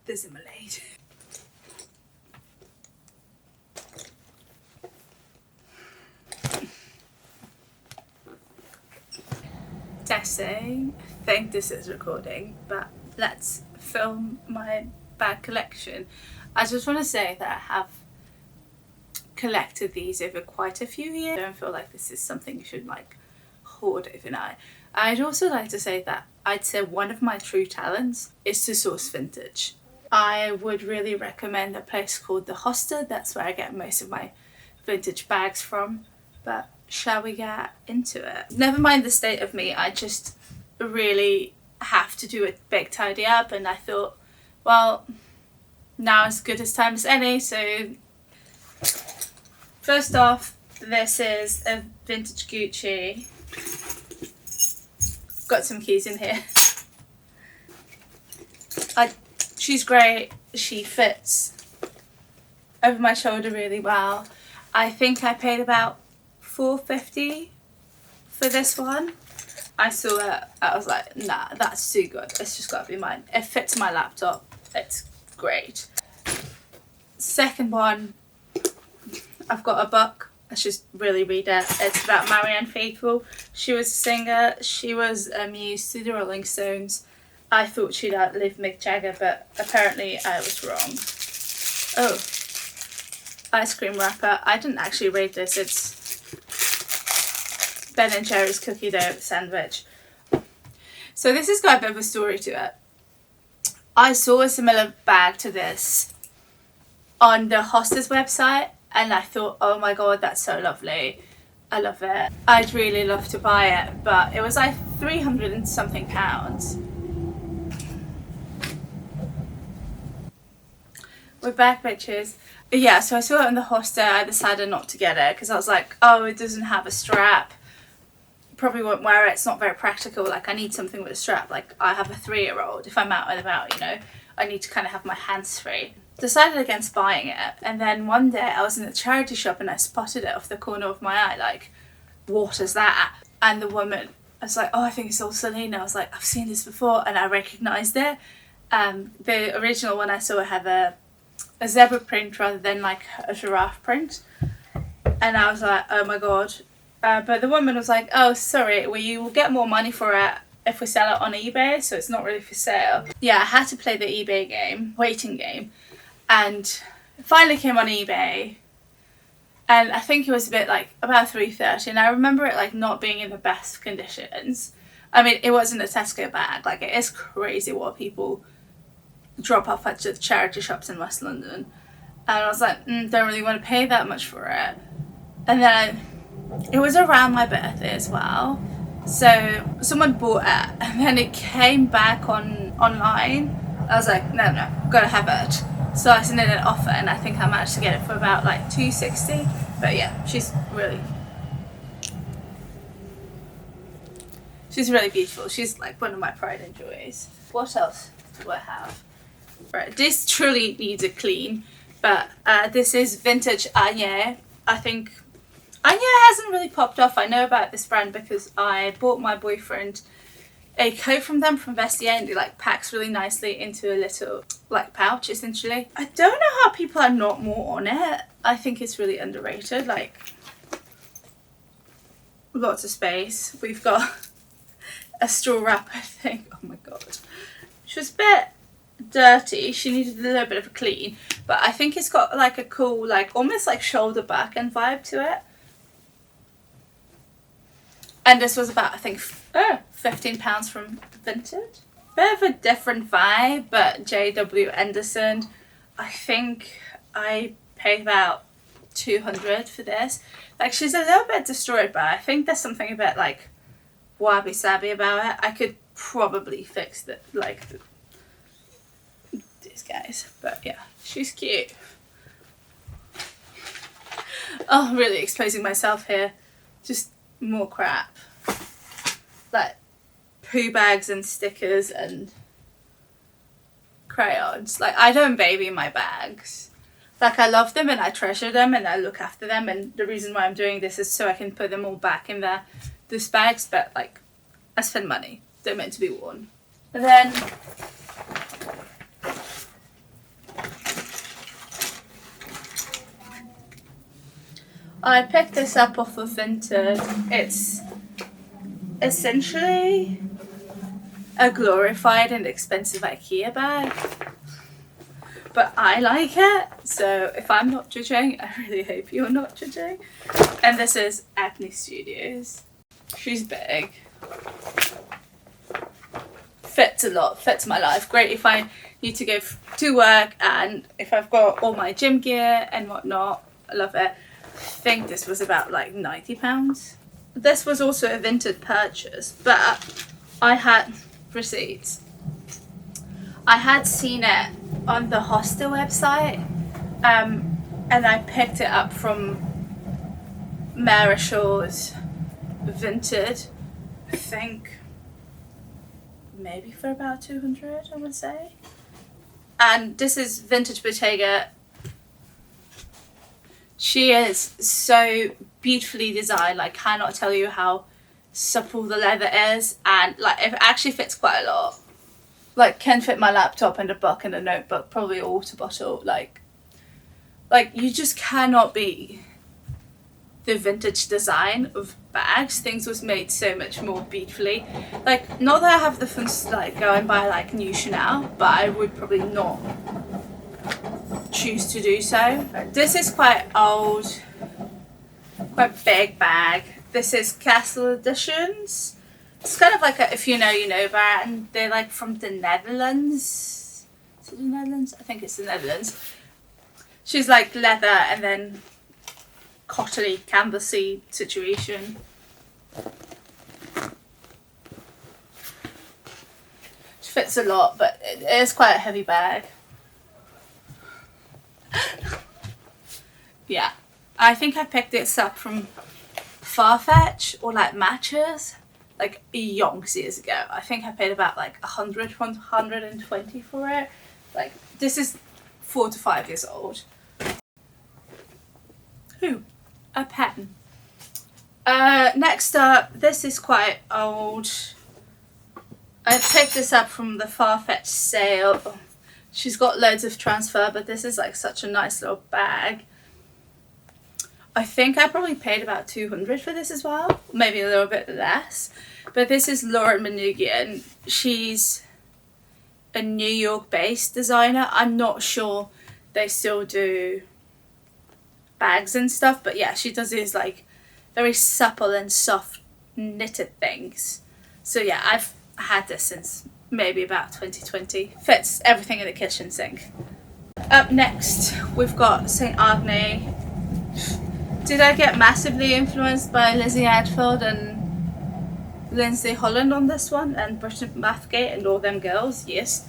the Zimmerlade. Testing. I think this is recording, but let's film my bag collection. I just want to say that I have collected these over quite a few years. I don't feel like this is something you should like hoard overnight. I'd also like to say that I'd say one of my true talents is to source vintage. I would really recommend a place called the Hoster. That's where I get most of my vintage bags from. But shall we get into it? Never mind the state of me, I just really have to do a big tidy up, and I thought, well, now as good as time as any. So first off, this is a vintage Gucci. Got some keys in here. She's great. She fits over my shoulder really well. I think I paid about $4.50 for this one. I saw it, I was like, nah, that's too good. It's just got to be mine. It fits my laptop. It's great. Second one, I've got a book. Let's just really read it. It's about Marianne Faithfull. She was a singer. She was a muse to the Rolling Stones. I thought she'd outlive Mick Jagger, but apparently I was wrong. Oh, ice cream wrapper. I didn't actually read this. It's Ben and Jerry's cookie dough sandwich. So this has got a bit of a story to it. I saw a similar bag to this on the Hoster's website, and I thought, oh my god, that's so lovely. I love it. I'd really love to buy it, but it was like 300 and something pounds. We're back, bitches. Yeah, so I saw it on the Hoster. I decided not to get it because I was like, oh, it doesn't have a strap. Probably won't wear it. It's not very practical. Like, I need something with a strap. Like, I have a 3-year-old. If I'm out and about, you know, I need to kind of have my hands free. Decided against buying it, and then one day I was in a charity shop and I spotted it off the corner of my eye, like, what is that? And the woman, I was like, oh, I think it's all Celine. I was like, I've seen this before, and I recognised it. The original one I saw had a zebra print rather than like a giraffe print, and I was like, oh my god. But the woman was like, oh, sorry, well, you will get more money for it if we sell it on eBay, so it's not really for sale. Yeah, I had to play the eBay game, waiting game, and it finally came on eBay, and I think it was a bit like about 3:30, and I remember it like not being in the best conditions. I mean, it wasn't a Tesco bag. Like, it is crazy what people drop off at the charity shops in West London, and I was like, don't really want to pay that much for it. And then it was around my birthday as well, so someone bought it, and then it came back online. I was like, no, gotta have it. So I sent in an offer, and I think I managed to get it for about like $2.60. But yeah, she's really beautiful. She's like one of my pride and joys. What else do I have? Right, this truly needs a clean, but this is vintage Aigner. I think Aigner hasn't really popped off. I know about this brand because I bought my boyfriend a coat from them from Vestiaire, and it like packs really nicely into a little like pouch essentially. I don't know how people are not more on it. I think it's really underrated. Like, lots of space. We've got a straw wrapper thing. Oh my god, she was a bit dirty. She needed a little bit of a clean, but I think it's got like a cool, like almost like shoulder back and vibe to it. And this was about, I think, £15 from Vintage. Bit of a different vibe, but J.W. Anderson, I think I paid about 200 for this. Like, she's a little bit destroyed, but I think there's something a bit like wabi-sabi about it. I could probably fix these guys, but yeah, she's cute. Oh, really exposing myself here. Just more crap, like poo bags and stickers and crayons. Like, I don't baby my bags. Like, I love them and I treasure them and I look after them, and the reason why I'm doing this is so I can put them all back in these bags, but like, I spend money. They're meant to be worn. And then I picked this up off of Vinted. It's essentially a glorified and expensive IKEA bag, but I like it, so if I'm not judging, I really hope you're not judging. And this is Acne Studios. She's big, fits a lot, fits my life. Great if I need to go to work and if I've got all my gym gear and whatnot. I love it. I think this was about like £90. This was also a Vinted purchase, but I had receipts. I had seen it on the hostel website, and I picked it up from Marishal's Vinted, I think maybe for about 200, I would say. And this is vintage Bottega. She is so beautifully designed. I cannot tell you how supple the leather is, and like it actually fits quite a lot. Like can fit my laptop and a book and a notebook, probably a water bottle. Like you just cannot beat the vintage design of bags. Things was made so much more beautifully. Like, not that I have the funds like go and buy like new Chanel, but I would probably not choose to do so. This is quite old, quite big bag. This is Castle Editions. It's kind of like a if you know you know brand. They're like from the Netherlands. Is it the Netherlands? I think it's the Netherlands. She's like leather and then cottony, canvasy situation. She fits a lot, but it is quite a heavy bag. Yeah, I think I picked this up from Farfetch or like Matches like yonks years ago. I think I paid about like 120 for it. Like this is 4 to 5 years old. Who? A pen. Next up, this is quite old. I picked this up from the Farfetch sale. She's got loads of transfer, but this is like such a nice little bag. I think I probably paid about 200 for this as well, maybe a little bit less. But this is Lauren Manoogian. She's a New York based designer. I'm not sure they still do bags and stuff, but yeah, she does these like very supple and soft knitted things. So yeah, I've had this since maybe about 2020. Fits everything in the kitchen sink. Up next, we've got St. Aigner. Did I get massively influenced by Lizzie Adfield and Lindsay Holland on this one, and Britton Mathgate and all them girls? Yes.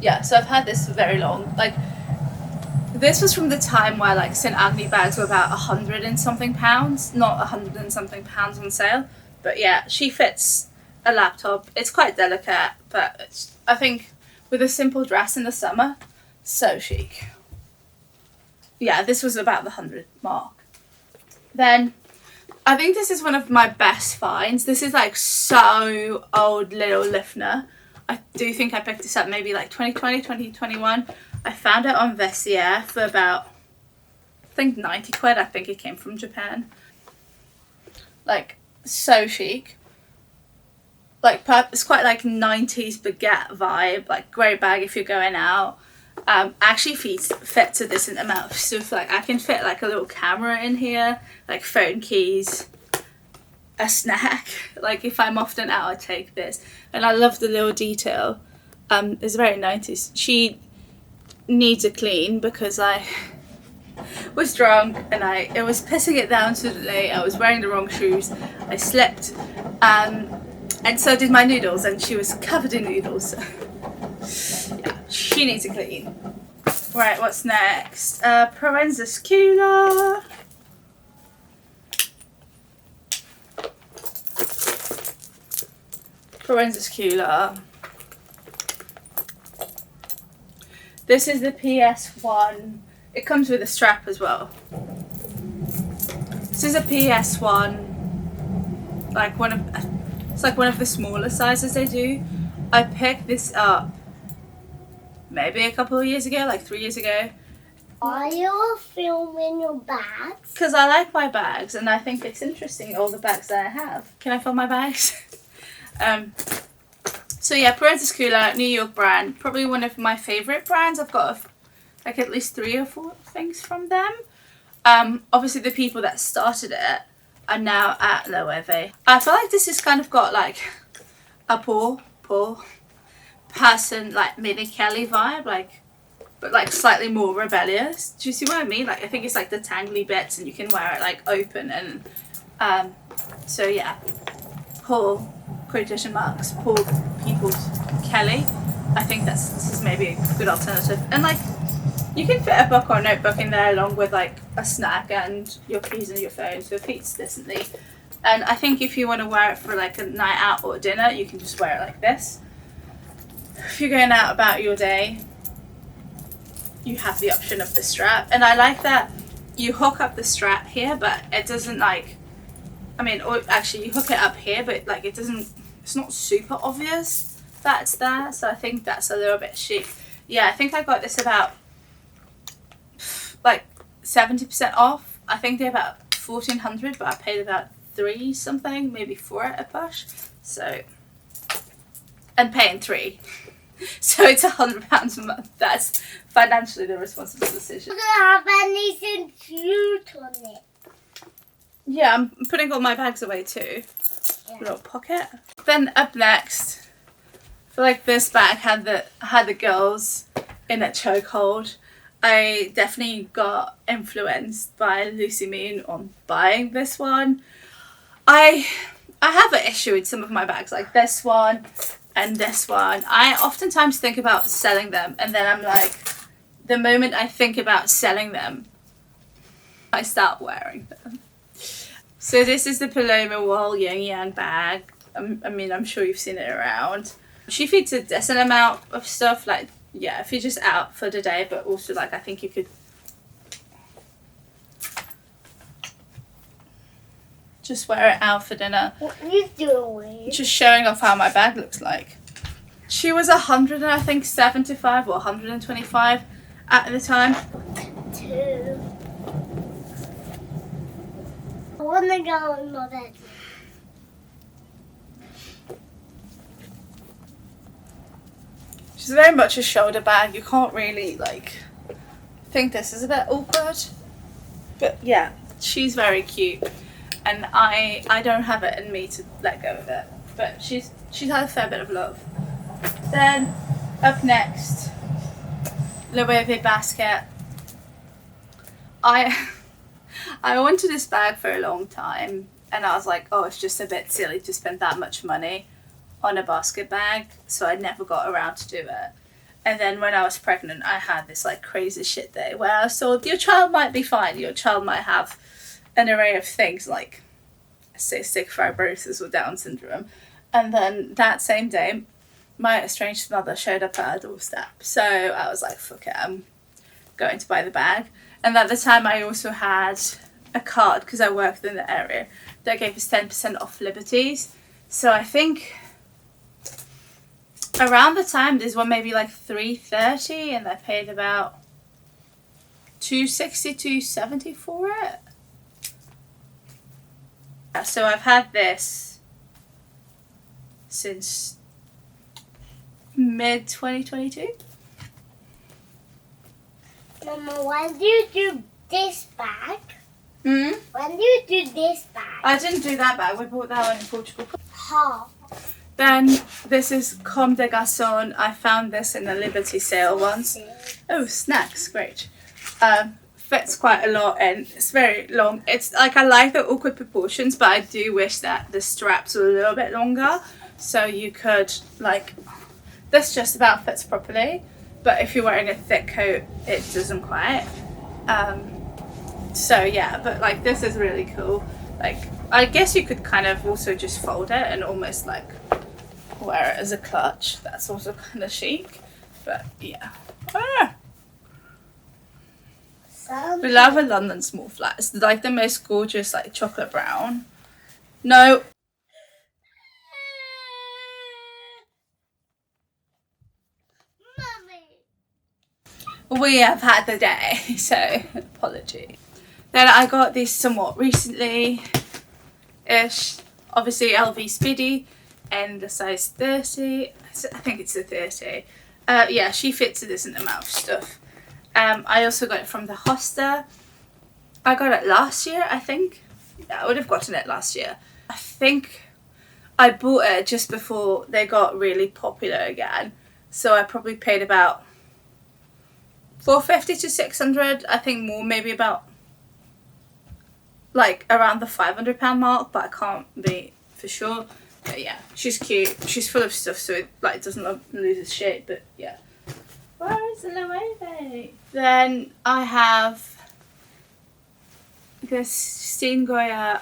Yeah, so I've had this for very long. Like, this was from the time where like St. Aigner bags were about 100 and something pounds, not 100 and something pounds on sale. But yeah, she fits a laptop. It's quite delicate, but it's, I think with a simple dress in the summer, so chic. Yeah, this was about the 100 mark. Then I think this is one of my best finds. This is like so old, little Lifner. I do think I picked this up maybe like 2020, 2021. I found it on Vestiaire for about, I think 90 quid. I think it came from Japan. Like, so chic. Like, it's quite like 90s baguette vibe. Like, great bag if you're going out. Actually fits a decent amount of stuff. Like, I can fit like a little camera in here, like phone keys, a snack. Like, if I'm often out, I take this. And I love the little detail. It's very 90s. She needs a clean because I was drunk and it was pissing it down suddenly. I was wearing the wrong shoes. I slipped, and so did my noodles, and she was covered in noodles. Yeah, she needs a clean. Right, what's next? Provenza Cooler. Provenza Cooler. This is the PS1. It comes with a strap as well. This is a PS1. Like it's like one of the smaller sizes they do. I picked this up maybe a couple of years ago, like 3 years ago. Are you filming your bags? Because I like my bags and I think it's interesting, all the bags that I have. Can I film my bags? So yeah, Prada Nylon, New York brand. Probably one of my favourite brands. I've got like at least 3 or 4 things from them. Obviously the people that started it are now at Lemme. I feel like this has kind of got like a poor person, like Minnie Kelly vibe, like, but like slightly more rebellious. Do you see what I mean? Like I think it's like the tangly bits and you can wear it like open and so yeah, poor quotation marks, poor people's Kelly. I think this is maybe a good alternative. And like you can fit a book or a notebook in there along with like a snack and your keys and your phone, so it fits decently. And I think if you want to wear it for like a night out or dinner, you can just wear it like this. If you're going out about your day, you have the option of the strap. And I like that you hook up the strap here, but it doesn't like, I mean, or actually you hook it up here, but like it doesn't, it's not super obvious that it's there. So I think that's a little bit chic. Yeah, I think I got this about like 70% off. I think they're about 1,400, but I paid about 3 something, maybe 4 at a push. So, and paying 3. So it's £100 a month. That's financially the responsible decision. I don't have anything cute on it. Yeah, I'm putting all my bags away too. Yeah. Little pocket. Then up next, I feel like this bag had the girls in a chokehold. I definitely got influenced by Lucy Mean on buying this one. I have an issue with some of my bags, like this one and this one. I oftentimes think about selling them, and then I'm like, the moment I think about selling them, I start wearing them. So this is the Paloma Wall Yin Yang bag. I mean, I'm sure you've seen it around. She fits a decent amount of stuff, like, yeah, if you're just out for the day, but also like I think you could just wear it out for dinner. What are you doing? Just showing off how my bag looks like. She was 100 and I think 75 or 125 at the time. 2. I want to go in my bed. She's very much a shoulder bag. You can't really like think this is a bit awkward. But yeah, she's very cute. And I don't have it in me to let go of it. But she's had a fair bit of love. Then up next, Lemme basket. I wanted this bag for a long time and I was like, oh, it's just a bit silly to spend that much money on a basket bag, so I never got around to do it. And then when I was pregnant, I had this like crazy shit day where I was told your child might be fine, your child might have an array of things like cystic fibrosis or Down syndrome. And then that same day, my estranged mother showed up at our doorstep. So I was like, fuck it, I'm going to buy the bag. And at the time I also had a card, because I worked in the area, that gave us 10% off Liberties. So I think around the time this one maybe like $3.30 and I paid about $2.60, $2.70 for it. So I've had this since mid 2022. Mama, when do you do this bag? Hmm? When do you do this bag? I didn't do that bag. We bought that one in Portugal. How? Then this is Comme de Garçon. I found this in the Liberty sale once. Oh, snacks, great. Fits quite a lot and it's very long. It's like, I like the awkward proportions, but I do wish that the straps were a little bit longer so you could like, this just about fits properly, but if you're wearing a thick coat it doesn't quite. So yeah, but like this is really cool. Like I guess you could kind of also just fold it and almost like wear it as a clutch. That's also kind of chic, but yeah. We love a London small flat. It's like the most gorgeous like chocolate brown. No. we have had the day, so apology. Then I got this somewhat recently-ish, obviously LV Speedy, and the size 30. I think it's the 30. Yeah, she fits a decent amount of stuff. I also got it from the Hosta. I got it last year, I think. Yeah, I would have gotten it last year. I think I bought it just before they got really popular again. So I probably paid about $450 to $600. I think more, maybe about like around the £500 mark, but I can't be for sure. But yeah, she's cute. She's full of stuff, so it like doesn't lose its shape. But yeah. Where is the Lemme? Then I have this Steen Goya.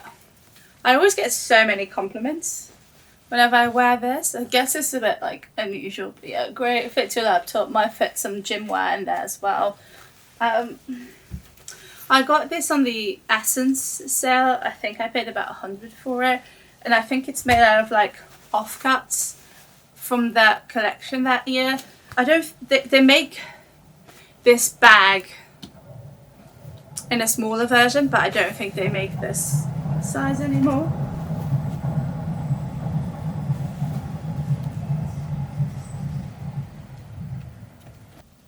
I always get so many compliments whenever I wear this. I guess it's a bit like unusual, but yeah, great. It fits your laptop. Might fit some gym wear in there as well. I got this on the Essence sale. I think I paid about $100 for it, and I think it's made out of like offcuts from that collection that year. They make this bag in a smaller version, but I don't think they make this size anymore.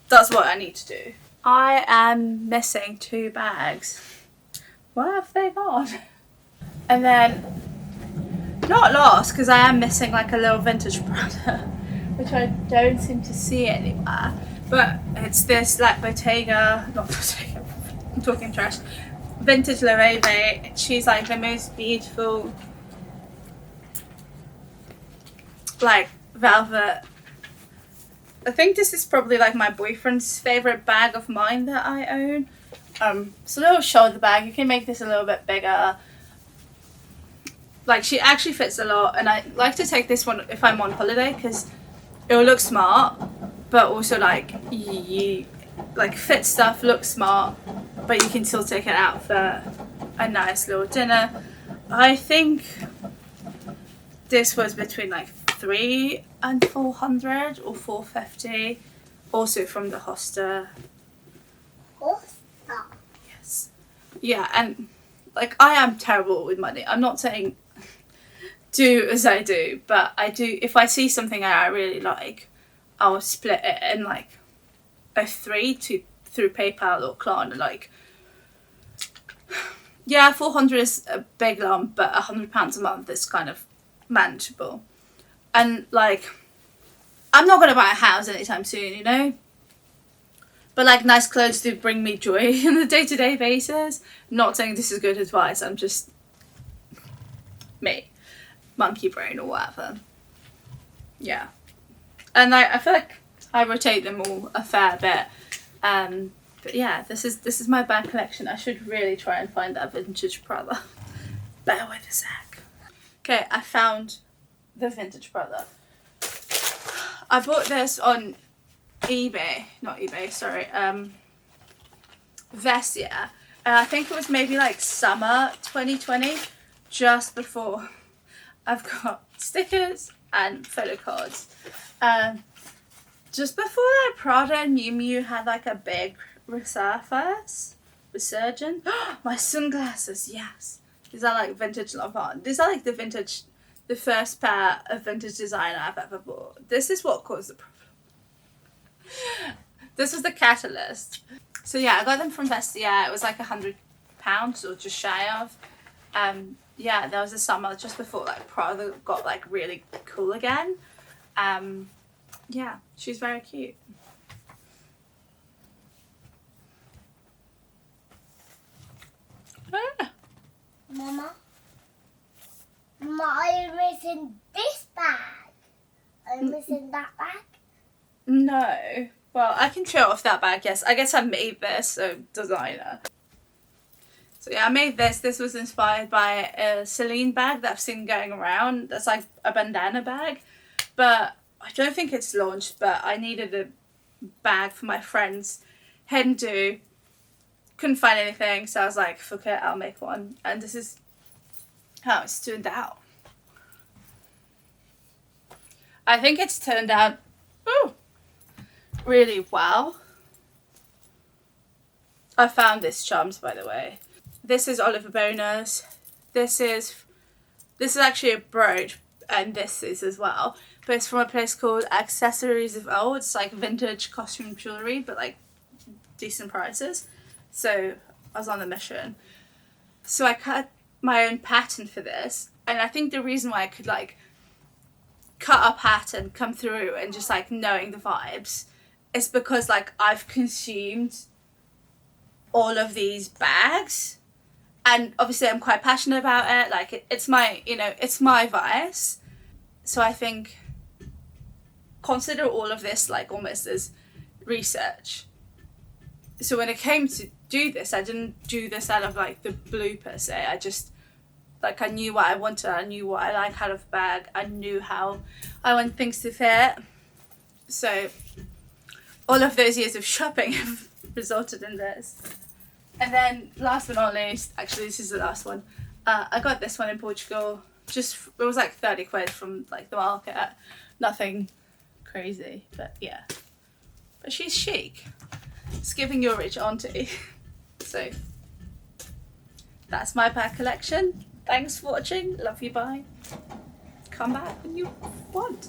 That's what I need to do. I am missing 2 bags. Where have they gone? And then, not lost, because I am missing like a little vintage Prada, which I don't seem to see anywhere. But it's this like Bottega, not Bottega, I'm talking trash, vintage Lemme. She's like the most beautiful like velvet. I think this is probably like my boyfriend's favorite bag of mine that I own. It's a little shoulder bag. You can make this a little bit bigger. Like, she actually fits a lot, and I like to take this one if I'm on holiday because it will look smart, but also like you like fit stuff, look smart, but you can still take it out for a nice little dinner. I think this was between like $300 and $400 or $450, also from the Hosta. Hosta? Yes. Yeah, and like I am terrible with money. I'm not saying do as I do, but I do. If I see something I really like, I'll split it in like a 3 through PayPal or Klarna. Like, yeah, 400 is a big lump, but £100 a month is kind of manageable. And like, I'm not gonna buy a house anytime soon, you know. But like, nice clothes do bring me joy on a day-to-day basis. Not saying this is good advice. I'm just me, monkey brain or whatever. Yeah, and I feel like I rotate them all a fair bit. But yeah, this is my bag collection. I should really try and find that vintage Prada. Bear with a sec. Okay, I found the vintage Prada. I bought this on Vestia, and I think it was maybe like summer 2020, just before. I've got stickers and photo cards. Just before like Prada and Miu Miu had like a big resurgence. My sunglasses, yes. These are like vintage Laurent. These are like the first pair of vintage designer I've ever bought. This is what caused the problem. This was the catalyst. So yeah, I got them from Vestia. It was like £100 or just shy of. Yeah, there was a summer just before like Prada got like really cool again. Yeah, she's very cute. Mama, I'm missing this bag. I'm missing that bag. No. Well, I can show off that bag, yes. I guess I made this, so designer. So yeah, I made this. This was inspired by a Celine bag that I've seen going around. That's like a bandana bag. But I don't think it's launched, but I needed a bag for my friend's hen do. Couldn't find anything, so I was like, fuck it, I'll make one. And this is how it's turned out. I think it's turned out really well. I found this charms, by the way. This is Oliver Boner's. This is actually a brooch, and this is as well. But it's from a place called Accessories of Old. It's like vintage costume jewellery, but like decent prices. So I was on a mission. So I cut my own pattern for this. And I think the reason why I could like cut a pattern, come through and just like knowing the vibes is because like I've consumed all of these bags. And obviously I'm quite passionate about it. Like it's my, you know, it's my vice. So I think consider all of this like almost as research. So when it came to do this, I didn't do this out of like the blue per se. I just like I knew what I wanted. I knew what I like out of the bag. I knew how I want things to fit. So all of those years of shopping have resulted in this. And then last but not least, actually this is the last one. I got this one in Portugal. Just it was like 30 quid from like the market. Nothing crazy, but yeah. But she's chic. It's giving your rich auntie. So that's my bag collection. Thanks for watching. Love you. Bye. Come back when you want.